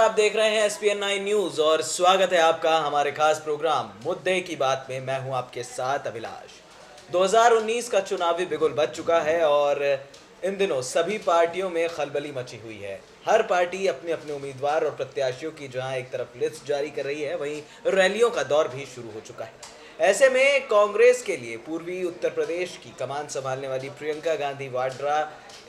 आप देख रहे हैं SPN9 न्यूज और स्वागत है आपका हमारे खास प्रोग्राम मुद्दे की बात में। मैं हूं आपके साथ अभिलाष। 2019 का चुनावी बिगुल बज चुका है और इन दिनों सभी पार्टियों में खलबली मची हुई है। हर पार्टी अपने अपने उम्मीदवार और प्रत्याशियों की जहां एक तरफ लिस्ट जारी कर रही है, वहीं रैलियों का दौर भी शुरू हो चुका है। ऐसे में कांग्रेस के लिए पूर्वी उत्तर प्रदेश की कमान संभालने वाली प्रियंका गांधी वाड्रा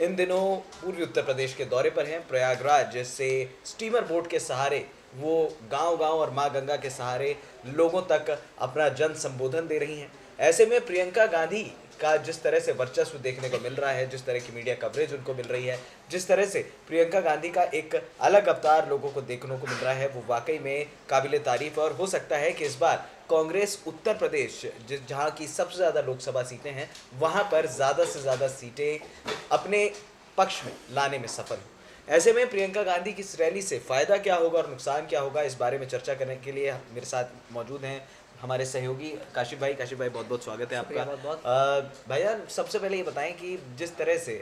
इन दिनों पूर्वी उत्तर प्रदेश के दौरे पर हैं। प्रयागराज से स्टीमर बोट के सहारे वो गांव-गांव और मां गंगा के सहारे लोगों तक अपना जन संबोधन दे रही हैं। ऐसे में प्रियंका गांधी का जिस तरह से वर्चस्व देखने को मिल रहा है, जिस तरह की मीडिया कवरेज उनको मिल रही है, जिस तरह से प्रियंका गांधी का एक अलग अवतार लोगों को देखने को मिल रहा है, वो वाकई में काबिले तारीफ है। और हो सकता है कि इस बार कांग्रेस उत्तर प्रदेश जहां की सबसे ज़्यादा लोकसभा सीटें हैं, वहां पर ज़्यादा से ज़्यादा सीटें अपने पक्ष में लाने में सफल हो। ऐसे में प्रियंका गांधी की इस रैली से फ़ायदा क्या होगा और नुकसान क्या होगा, इस बारे में चर्चा करने के लिए मेरे साथ मौजूद हैं हमारे सहयोगी काशिफ भाई। बहुत बहुत स्वागत है आपका। भैया, सबसे पहले ये बताएं कि जिस तरह से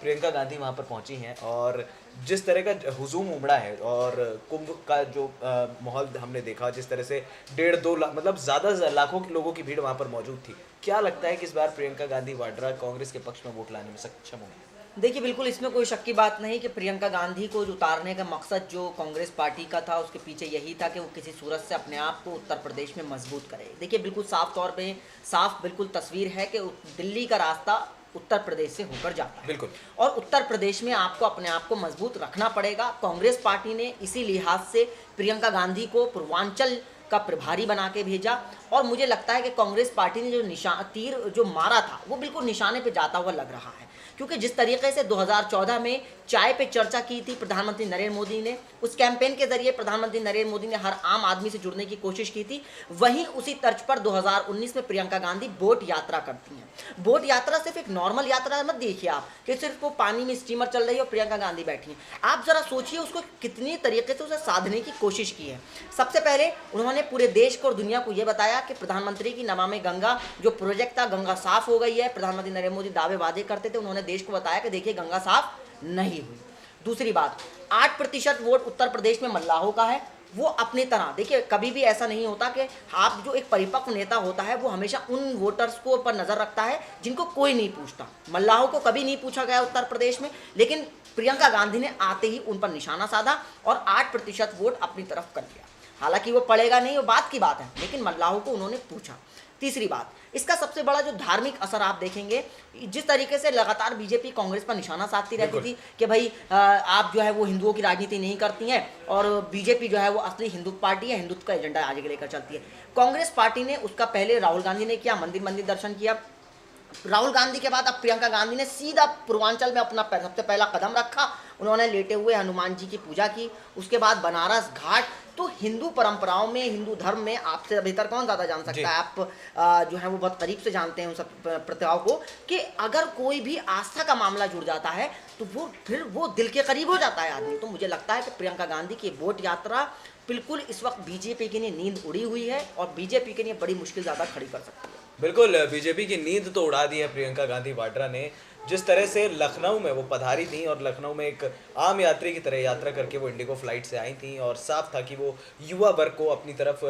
प्रियंका गांधी वहाँ पर पहुँची हैं और जिस तरह का हुजूम उमड़ा है और कुंभ का जो माहौल हमने देखा, जिस तरह से 1.5-2 लाख मतलब ज़्यादा लाखों के लोगों की भीड़ वहाँ पर मौजूद थी, क्या लगता है कि इस बार प्रियंका गांधी वाड्रा कांग्रेस के पक्ष में वोट लाने में सक्षम होंगी? देखिए, बिल्कुल इसमें कोई शक की बात नहीं कि प्रियंका गांधी को जो उतारने का मकसद जो कांग्रेस पार्टी का था, उसके पीछे यही था कि वो किसी सूरत से अपने आप को उत्तर प्रदेश में मजबूत करे। देखिए, बिल्कुल साफ तौर पे साफ बिल्कुल तस्वीर है कि दिल्ली का रास्ता उत्तर प्रदेश से होकर जाता है। बिल्कुल। और उत्तर प्रदेश में आपको अपने आप को मजबूत रखना पड़ेगा। कांग्रेस पार्टी ने इसी लिहाज से प्रियंका गांधी को पूर्वांचल का प्रभारी बना के भेजा और मुझे लगता है कि कांग्रेस पार्टी ने जो तीर जो मारा था वो बिल्कुल निशाने पे जाता हुआ लग रहा है, क्योंकि जिस तरीके से 2014 में चाय पे चर्चा की थी प्रधानमंत्री नरेंद्र मोदी ने, उस कैंपेन के जरिए प्रधानमंत्री नरेंद्र मोदी ने हर आम आदमी से जुड़ने की कोशिश की थी, वहीं उसी तर्ज पर 2019 में प्रियंका गांधी बोट यात्रा करती हैं। बोट यात्रा सिर्फ एक नॉर्मल यात्रा मत देखिए आप कि सिर्फ वो पानी में स्टीमर चल रही है और प्रियंका गांधी बैठी हैं। आप जरा सोचिए उसको कितनी तरीके से उसे साधने की कोशिश की है। सबसे पहले उन्होंने पूरे देश को और दुनिया को ये बताया कि प्रधानमंत्री की नमामि गंगा जो प्रोजेक्ट था, गंगा साफ हो गई है। प्रधानमंत्री नरेंद्र मोदी दावे वादे करते थे, उन्होंने देश को बताया कि देखिए गंगा साफ नहीं हुई। दूसरी बात, 8% वोट उत्तर प्रदेश में मल्लाहों का है। वो अपनी तरह देखिए, कभी भी ऐसा नहीं होता कि आप जो एक परिपक्व नेता होता है वो हमेशा उन वोटर्स को पर नज़र रखता है जिनको कोई नहीं पूछता। मल्लाहों को कभी नहीं पूछा गया उत्तर प्रदेश में, लेकिन प्रियंका गांधी ने आते ही उन पर निशाना साधा और 8% वोट अपनी तरफ कर लिया। हालांकि वो पड़ेगा नहीं, वो बात की बात है, लेकिन मल्लाहों को उन्होंने पूछा। तीसरी बात, इसका सबसे बड़ा जो धार्मिक असर आप देखेंगे, जिस तरीके से लगातार बीजेपी कांग्रेस पर निशाना साधती रहती थी कि भाई आप जो है वो हिंदुओं की राजनीति नहीं करती हैं और बीजेपी जो है वो असली हिंदू पार्टी है, हिंदुत्व का एजेंडा आगे लेकर चलती है। कांग्रेस पार्टी ने उसका पहले राहुल गांधी ने किया, मंदिर दर्शन किया। राहुल गांधी के बाद अब प्रियंका गांधी ने सीधा पूर्वांचल में अपना सबसे पहला कदम रखा। उन्होंने लेटे हुए हनुमान जी की पूजा की, उसके बाद बनारस घाट। तो हिंदू परंपराओं में, हिंदू धर्म में आपसे बेहतर कौन ज़्यादा जान सकता है, आप जो है वो बहुत करीब से जानते हैं उन सब प्रतिभाओं को, कि अगर कोई भी आस्था का मामला जुड़ जाता है तो वो फिर वो दिल के करीब हो जाता है आदमी। तो मुझे लगता है कि प्रियंका गांधी की वोट यात्रा बिल्कुल इस वक्त बीजेपी के लिए नींद उड़ी हुई है और बीजेपी के लिए बड़ी मुश्किल ज़्यादा खड़ी कर सकती है। बिल्कुल, बीजेपी की नींद तो उड़ा दी है प्रियंका गांधी वाड्रा ने। जिस तरह से लखनऊ में वो पधारी थी और लखनऊ में एक आम यात्री की तरह यात्रा करके वो इंडिगो फ्लाइट से आई थी और साफ था कि वो युवा वर्ग को अपनी तरफ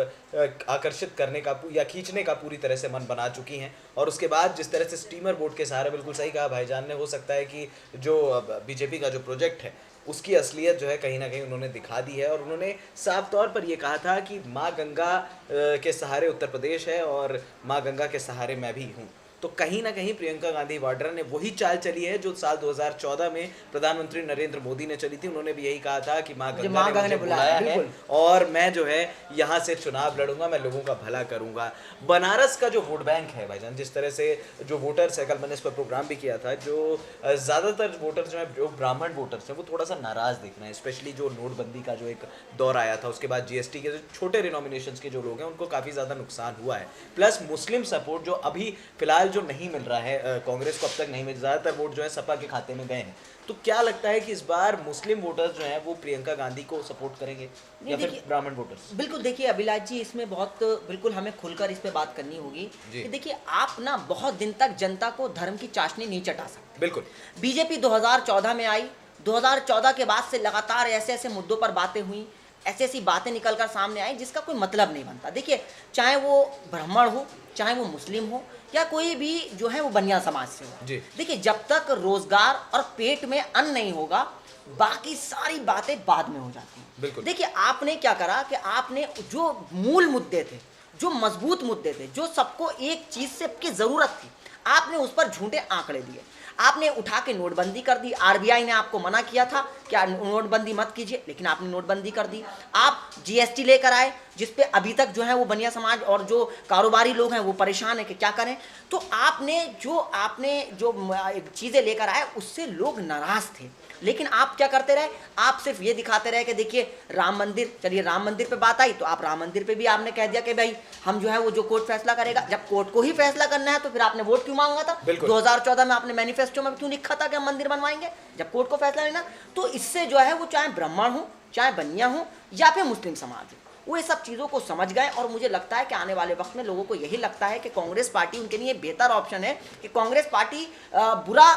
आकर्षित करने का या खींचने का पूरी तरह से मन बना चुकी हैं। और उसके बाद जिस तरह से स्टीमर बोट के सहारे, बिल्कुल सही कहा भाईजान ने, हो सकता है कि जो बीजेपी का जो प्रोजेक्ट है उसकी असलियत जो है कहीं ना कहीं उन्होंने दिखा दी है। और उन्होंने साफ तौर पर ये कहा था कि माँ गंगा के सहारे उत्तर प्रदेश है और माँ गंगा के सहारे मैं भी हूँ। तो कहीं ना कहीं प्रियंका गांधी वाड्रा ने वही चाल चली है जो साल 2014 में प्रधानमंत्री नरेंद्र मोदी ने चली थी। उन्होंने भी यही कहा था कि माँ गंगा ने बुलाया है और मैं जो है यहाँ से चुनाव लड़ूंगा, मैं लोगों का भला करूंगा। बनारस का जो वोट बैंक है भाईजान, जिस तरह से जो वोटर्स है, कल मैंने इस पर प्रोग्राम भी किया था, जो ज़्यादातर वोटर्स जो है, जो ब्राह्मण वोटर्स हैं, वो थोड़ा सा नाराज़ दिख रहे हैं। स्पेशली जो नोटबंदी का जो एक दौर आया था, उसके बाद GST के जो छोटे रिनोमिनेशंस के जो लोग हैं उनको काफ़ी ज़्यादा नुकसान हुआ है। प्लस मुस्लिम सपोर्ट जो अभी फिलहाल जो नहीं मिल रहा है कांग्रेस को, अब तक नहीं मिल, ज़्यादातर वोट जो है सपा के खाते में गए हैं। तो क्या लगता है कि इस बार मुस्लिम वोटर्स जो हैं वो प्रियंका गांधी को सपोर्ट करेंगे या फिर ब्राह्मण वोटर्स? बिल्कुल, देखिए अभिलाष जी, इसमें बहुत बिल्कुल हमें खुलकर इस पे बात करनी होगी कि देखिए आप ना बहुत दिन तक जनता को धर्म की चाशनी नहीं चटा सकते। बिल्कुल। बीजेपी 2014 में आई, 2014 के बाद से लगातार ऐसे ऐसे मुद्दों पर बातें हुई, ऐसी ऐसी बातें निकल कर सामने आई जिसका कोई मतलब नहीं बनता। देखिए, चाहे वो ब्राह्मण हो, चाहे वो मुस्लिम हो, या कोई भी जो है वो बनिया समाज से हो। जी। देखिए, जब तक रोजगार और पेट में अन्न नहीं होगा, बाकी सारी बातें बाद में हो जाती हैं। बिल्कुल। देखिए, आपने क्या करा कि आपने जो मूल मुद्दे थे, जो मजबूत मुद्दे थे, जो सबको एक चीज से की जरूरत थी, आपने उस पर झूठे आंकड़े दिए। आपने उठा के नोटबंदी कर दी। आरबीआई ने आपको मना किया था कि नोटबंदी मत कीजिए, लेकिन आपने नोटबंदी कर दी। आप जीएसटी लेकर आए, जिस पे अभी तक जो है वो बनिया समाज और जो कारोबारी लोग हैं वो परेशान है कि क्या करें। तो आपने जो चीज़ें लेकर आए उससे लोग नाराज थे, लेकिन आप क्या करते रहे? आप सिर्फ ये दिखाते रहे कि देखिए राम मंदिर, चलिए राम मंदिर पे बात आई तो आप राम मंदिर पे भी आपने कह दिया कि भाई हम जो है वो जो कोर्ट फैसला करेगा। जब कोर्ट को ही फैसला करना है तो फिर आपने वोट क्यों मांगा था? बिल्कुल। 2014 में आपने मैनिफेस्टो में क्यों लिखा था कि हम मंदिर बनवाएंगे जब कोर्ट को फैसला लेना? तो इससे जो है वो चाहे ब्राह्मण हो, चाहे बनिया हो, या फिर मुस्लिम समाज हो, वो ये सब चीज़ों को समझ गए। और मुझे लगता है कि आने वाले वक्त में लोगों को यही लगता है कि कांग्रेस पार्टी उनके लिए बेहतर ऑप्शन है, कि कांग्रेस पार्टी बुरा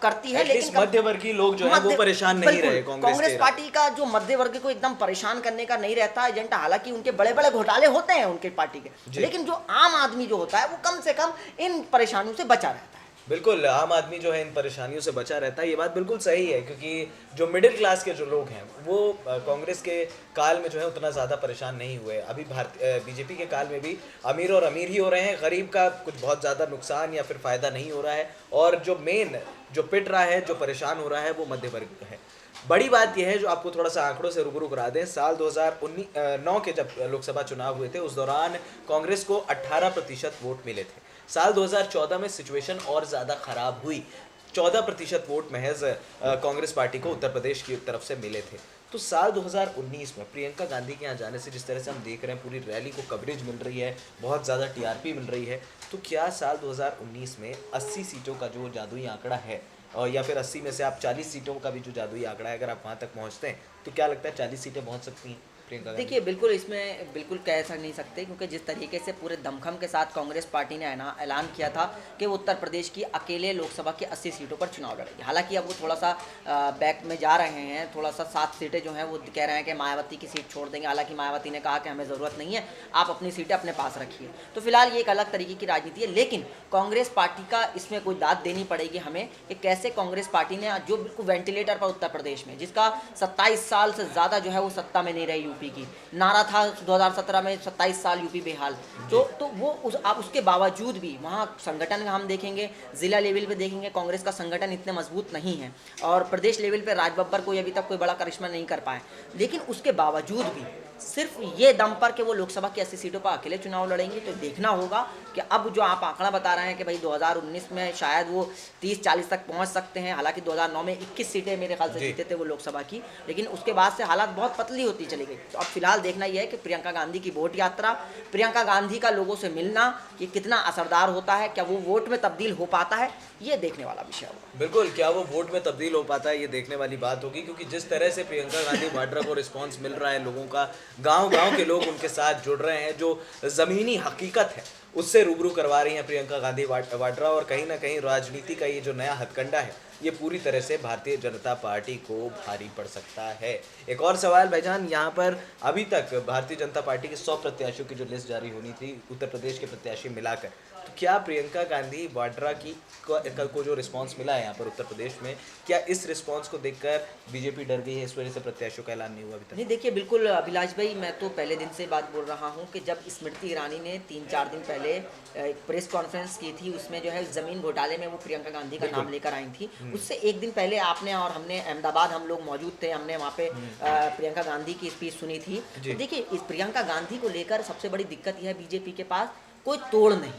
करती है लेकिन मध्यवर्गीय लोग जो है वो परेशान नहीं रहे। कांग्रेस पार्टी का जो मध्य वर्ग को एकदम परेशान करने का नहीं रहता एजेंडा। हालांकि उनके बड़े बड़े घोटाले होते हैं उनके पार्टी के, लेकिन जो आम आदमी जो होता है वो कम से कम इन परेशानियों से बचा रहता है। बिल्कुल, आम आदमी जो है इन परेशानियों से बचा रहता है, ये बात बिल्कुल सही है, क्योंकि जो मिडिल क्लास के जो लोग हैं वो कांग्रेस के काल में जो है उतना ज़्यादा परेशान नहीं हुए। अभी बीजेपी के काल में भी अमीर और अमीर ही हो रहे हैं, गरीब का कुछ बहुत ज़्यादा नुकसान या फिर फ़ायदा नहीं हो रहा है, और जो मेन जो पिट रहा है, जो परेशान हो रहा है, वो मध्य वर्ग है। बड़ी बात यह है जो आपको थोड़ा सा आंकड़ों से रूबरू करा दें। साल 2009 के जब लोकसभा चुनाव हुए थे उस दौरान कांग्रेस को 18% वोट मिले थे। साल 2014 में सिचुएशन और ज़्यादा ख़राब हुई, 14% वोट महज कांग्रेस पार्टी को उत्तर प्रदेश की तरफ से मिले थे। तो साल 2019 में प्रियंका गांधी के यहाँ जाने से जिस तरह से हम देख रहे हैं पूरी रैली को कवरेज मिल रही है, बहुत ज़्यादा टीआरपी मिल रही है, तो क्या साल 2019 में 80 सीटों का जो जादुई आंकड़ा है, और या फिर 80 में से आप 40 सीटों का भी जो जादुई आंकड़ा है, अगर आप वहाँ तक पहुँचते हैं तो क्या लगता है 40 सीटें पहुँच सकती हैं प्रियंका गांधी? देखिए, बिल्कुल इसमें बिल्कुल कह सक नहीं सकते, क्योंकि जिस तरीके से पूरे दमखम के साथ कांग्रेस पार्टी ने ऐलान किया था कि वो उत्तर प्रदेश की अकेले लोकसभा की 80 सीटों पर चुनाव लड़ेगी। हालांकि अब वो थोड़ा सा बैक में जा रहे हैं, थोड़ा सा 7 सीटें जो हैं वो कह रहे हैं कि मायावती की सीट छोड़ देंगे। हालांकि मायावती ने कहा कि हमें ज़रूरत नहीं है, आप अपनी सीटें अपने पास रखिए। तो फिलहाल ये एक अलग तरीके की राजनीति है, लेकिन कांग्रेस पार्टी का इसमें कोई दाद देनी पड़ेगी हमें कि कैसे कांग्रेस पार्टी ने जो बिल्कुल वेंटिलेटर पर उत्तर प्रदेश में, जिसका 27 साल से ज़्यादा जो है वो सत्ता में नहीं रही यूपी की, नारा था 2017 में 27 साल यूपी बेहाल, तो वो उसके बावजूद भी वहाँ संगठन हम देखेंगे, जिला लेवल पे देखेंगे कांग्रेस का संगठन इतने मजबूत नहीं है, और प्रदेश लेवल पे राज बब्बर कोई अभी तक कोई बड़ा करिश्मा नहीं कर पाए। लेकिन उसके बावजूद भी सिर्फ ये दम पर कि वो लोकसभा की 80 सीटों पर अकेले चुनाव लड़ेंगे, तो देखना होगा कि अब जो आप आंकड़ा बता रहे हैं कि भाई 2019 में शायद वो 30-40 तक पहुंच सकते हैं। हालांकि 2009 में 21 सीटें मेरे ख्याल से जीते थे वो लोकसभा की, लेकिन उसके बाद से हालात बहुत पतली होती चली गई। तो अब फिलहाल देखना यह है कि प्रियंका गांधी की वोट यात्रा, प्रियंका गांधी का लोगों से मिलना, ये कितना असरदार होता है, क्या वो वोट में तब्दील हो पाता है, ये देखने वाला विषय होगा। बिल्कुल, क्या वो वोट में तब्दील हो पाता है, ये देखने वाली बात होगी, क्योंकि जिस तरह से प्रियंका गांधी वाड्रा को रिस्पांस मिल रहा है लोगों का, गांव-गांव के लोग उनके साथ जुड़ रहे हैं, जो ज़मीनी हकीकत है उससे रूबरू करवा रही हैं प्रियंका गांधी वाड्रा, और कहीं ना कहीं राजनीति का ये जो नया हथकंडा है ये पूरी तरह से भारतीय जनता पार्टी को भारी पड़ सकता है। एक और सवाल भाईजान, यहाँ पर अभी तक भारतीय जनता पार्टी के 100 प्रत्याशियों की जो लिस्ट जारी होनी थी उत्तर प्रदेश के प्रत्याशी मिलाकर, तो क्या प्रियंका गांधी वाड्रा की को जो रिस्पांस मिला है यहाँ पर उत्तर प्रदेश में, क्या इस रिस्पांस को देखकर बीजेपी डर गई है, इस वजह से प्रत्याशियों का ऐलान नहीं हुआ अभी तक? नहीं, देखिए बिल्कुल अभिलाष भाई, मैं तो पहले दिन से बात बोल रहा हूँ कि जब स्मृति ईरानी ने 3-4 दिन पहले एक प्रेस कॉन्फ्रेंस की थी, उसमें जो है ज़मीन घोटाले में वो प्रियंका गांधी का नाम लेकर आई थी। उससे एक दिन पहले आपने और हमने अहमदाबाद हम लोग मौजूद थे, हमने वहाँ पे प्रियंका गांधी की स्पीच सुनी थी। तो देखिए, इस प्रियंका गांधी को लेकर सबसे बड़ी दिक्कत यह है, बीजेपी के पास कोई तोड़ नहीं।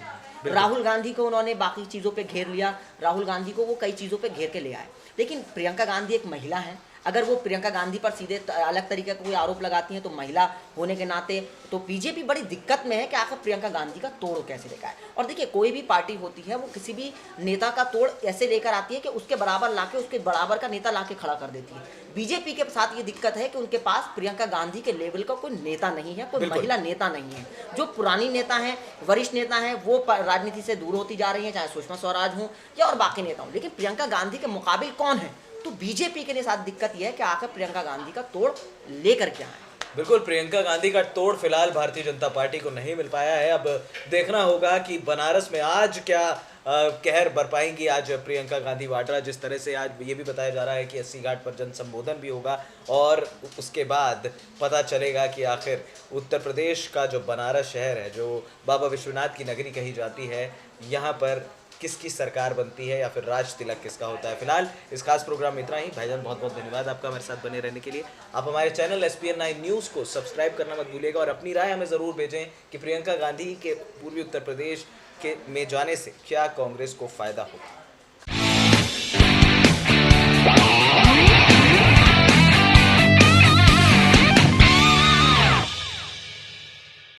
राहुल गांधी को उन्होंने बाकी चीज़ों पे घेर लिया, राहुल गांधी को वो कई चीज़ों पे घेर के ले आए, लेकिन प्रियंका गांधी एक महिला है। अगर वो प्रियंका गांधी पर सीधे अलग तरीके का कोई आरोप लगाती हैं तो महिला होने के नाते तो बीजेपी बड़ी दिक्कत में है कि आखिर प्रियंका गांधी का तोड़ कैसे लेकर आए। और देखिए, कोई भी पार्टी होती है वो किसी भी नेता का तोड़ ऐसे लेकर आती है कि उसके बराबर लाके उसके बराबर का नेता लाके खड़ा कर देती है। बीजेपी के साथ ये दिक्कत है कि उनके पास प्रियंका गांधी के लेवल का कोई नेता नहीं है, कोई महिला नेता नहीं है। जो पुरानी नेता हैं, वरिष्ठ नेता हैं, वो राजनीति से दूर होती जा रही हैं, चाहे सुषमा स्वराज हों या और बाकी नेता हों, लेकिन प्रियंका गांधी के मुकाबिल कौन है? तो बीजेपी के साथ दिक्कत यह है कि आखिर प्रियंका गांधी का तोड़ लेकर क्या है। बिल्कुल, प्रियंका गांधी का तोड़ फिलहाल भारतीय जनता पार्टी को नहीं मिल पाया है। अब देखना होगा कि बनारस में आज क्या कहर बरपाएंगी आज प्रियंका गांधी वाड्रा। जिस तरह से आज ये भी बताया जा रहा है कि 80 घाट पर जन संबोधन भी होगा और उसके बाद पता चलेगा कि आखिर उत्तर प्रदेश का जो बनारस शहर है, जो बाबा विश्वनाथ की नगरी कही जाती है, यहाँ पर किसकी सरकार बनती है या फिर राज तिलक किसका होता है। फिलहाल इस खास प्रोग्राम में इतना ही। भाईजान बहुत बहुत धन्यवाद आपका हमारे साथ बने रहने के लिए। आप हमारे चैनल SPN9 न्यूज़ को सब्सक्राइब करना मत भूलिएगा और अपनी राय हमें ज़रूर भेजें कि प्रियंका गांधी के पूर्वी उत्तर प्रदेश के में जाने से क्या कांग्रेस को फ़ायदा होगा।